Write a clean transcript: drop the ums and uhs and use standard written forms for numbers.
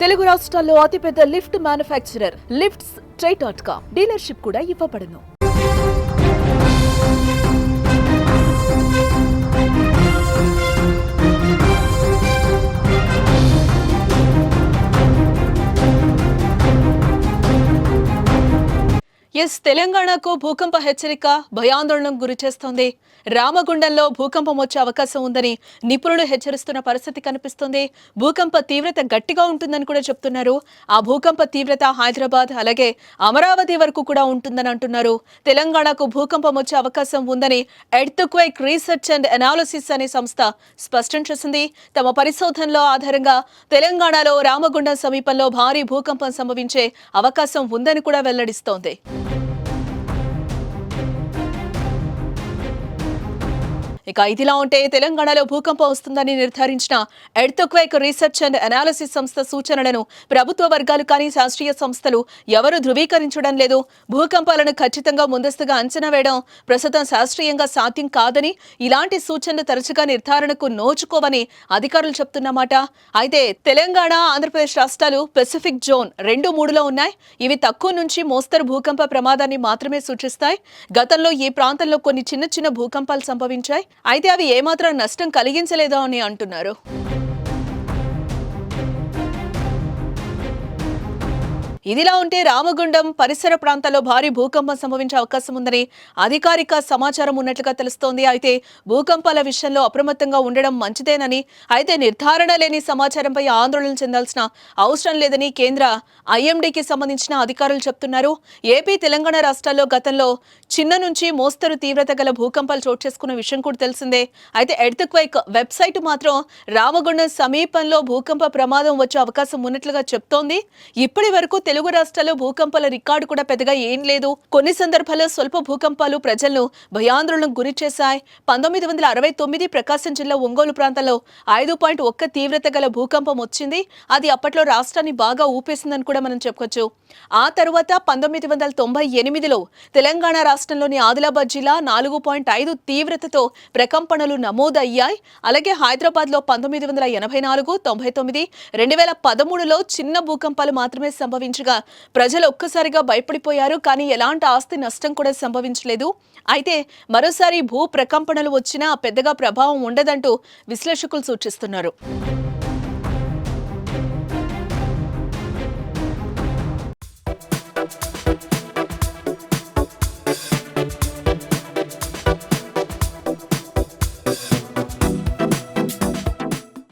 తెలుగు రాష్ట్రాల్లో అతిపెద్ద lift manufacturer lifts ట్రై.com dealership కూడా ఇవ్వబడును. తెలంగాణకు భూకంప హెచ్చరిక భయాందోళనకు గురిచేస్తోంది. రామగుండంలో భూకంపం వచ్చే అవకాశం ఉందని నిపుణులు హెచ్చరిస్తున్న పరిస్థితి కనిపిస్తోంది. భూకంప తీవ్రత గట్టిగా ఉంటుందని కూడా చెప్తున్నారు. ఆ భూకంప తీవ్రత హైదరాబాద్ అలాగే అమరావతి వరకు కూడా ఉంటుందని అంటున్నారు. తెలంగాణకు భూకంపం వచ్చే అవకాశం ఉందని ఎర్త్క్వేక్ రీసెర్చ్ అండ్ అనాలిసిస్ అనే సంస్థ స్పష్టం చేసింది. తమ పరిశోధనలో ఆధారంగా తెలంగాణలో రామగుండం సమీపంలో భారీ భూకంపం సంభవించే అవకాశం ఉందని కూడా వెల్లడిస్తోంది. ఇక ఇదిలా ఉంటే తెలంగాణలో భూకంపం వస్తుందని నిర్ధారించిన ఎర్త్క్వేక్ రీసెర్చ్ అండ్ అనాలిసిస్ సంస్థ సూచనలను ప్రభుత్వ వర్గాలు కానీ శాస్త్రీయ సంస్థలు ఎవరూ ధృవీకరించడం లేదు. భూకంపాలను ఖచ్చితంగా ముందస్తుగా అంచనా వేయడం ప్రస్తుతం శాస్త్రీయంగా సాధ్యం కాదని, ఇలాంటి సూచనలు తరచుగా నిర్ధారణకు నోచుకోవని అధికారులు చెప్తున్నమాట. అయితే తెలంగాణ, ఆంధ్రప్రదేశ్ రాష్ట్రాలు పెసిఫిక్ జోన్ 2-3లో ఉన్నాయి. ఇవి తక్కువ నుంచి మోస్తరు భూకంప ప్రమాదాన్ని మాత్రమే సూచిస్తాయి. గతంలో ఈ ప్రాంతంలో కొన్ని చిన్న భూకంపాలు సంభవించాయి. అయితే అవి ఏమాత్రం నష్టం కలిగించలేదో అని అంటున్నారు. ఇదిలా ఉంటే రామగుండం పరిసర ప్రాంతాల్లో భారీ భూకంపం సంభవించే అవకాశం ఉందని అధికారిక సమాచారం ఉన్నట్లుగా తెలుస్తోంది. అయితే భూకంపాల విషయంలో అప్రమత్తంగా ఉండడం మంచిదేనని, అయితే నిర్ధారణ లేని సమాచారంపై ఆందోళన చెందాల్సిన అవసరం లేదని కేంద్ర ఐఎండీకి సంబంధించిన అధికారులు చెప్తున్నారు. ఏపీ, తెలంగాణ రాష్ట్రాల్లో గతంలో చిన్న నుంచి మోస్తరు తీవ్రత గల భూకంపాలు చోటు చేసుకున్న విషయం కూడా తెలిసిందే. అయితే ఎర్త్క్వేక్ వెబ్సైట్ మాత్రం రామగుండం సమీపంలో భూకంప ప్రమాదం వచ్చే అవకాశం ఉన్నట్లుగా చెప్తోంది. ఇప్పటి వరకు తెలుగు రాష్ట్రాల్లో భూకంపాల రికార్డు కూడా పెద్దగా ఏం లేదు. కొన్ని సందర్భాల్లో స్వల్ప భూకంపాలు ప్రజలను భయాందోళనకు గురి చేశాయి. 1969 ప్రకాశం జిల్లా ఒంగోలు ప్రాంతంలో 5.1 తీవ్రత గల భూకంపం వచ్చింది. అది అప్పట్లో రాష్ట్రాన్ని బాగా ఊపేసిందని కూడా మనం చెప్పుకోవచ్చు. ఆ తర్వాత 1998లో తెలంగాణ రాష్ట్రంలోని ఆదిలాబాద్ జిల్లా 4.5 తీవ్రతతో ప్రకంపనలు నమోదయ్యాయి. అలాగే హైదరాబాద్ లో 1984, 99, 2013లో చిన్న భూకంపాలు మాత్రమే సంభవించగా ప్రజలు ఒక్కసారిగా భయపడిపోయారు. కానీ ఎలాంటి ఆస్తి నష్టం కూడా సంభవించలేదు. అయితే మరోసారి భూ ప్రకంపనలు వచ్చినా పెద్దగా ప్రభావం ఉండదంటూ విశ్లేషకులు సూచిస్తున్నారు.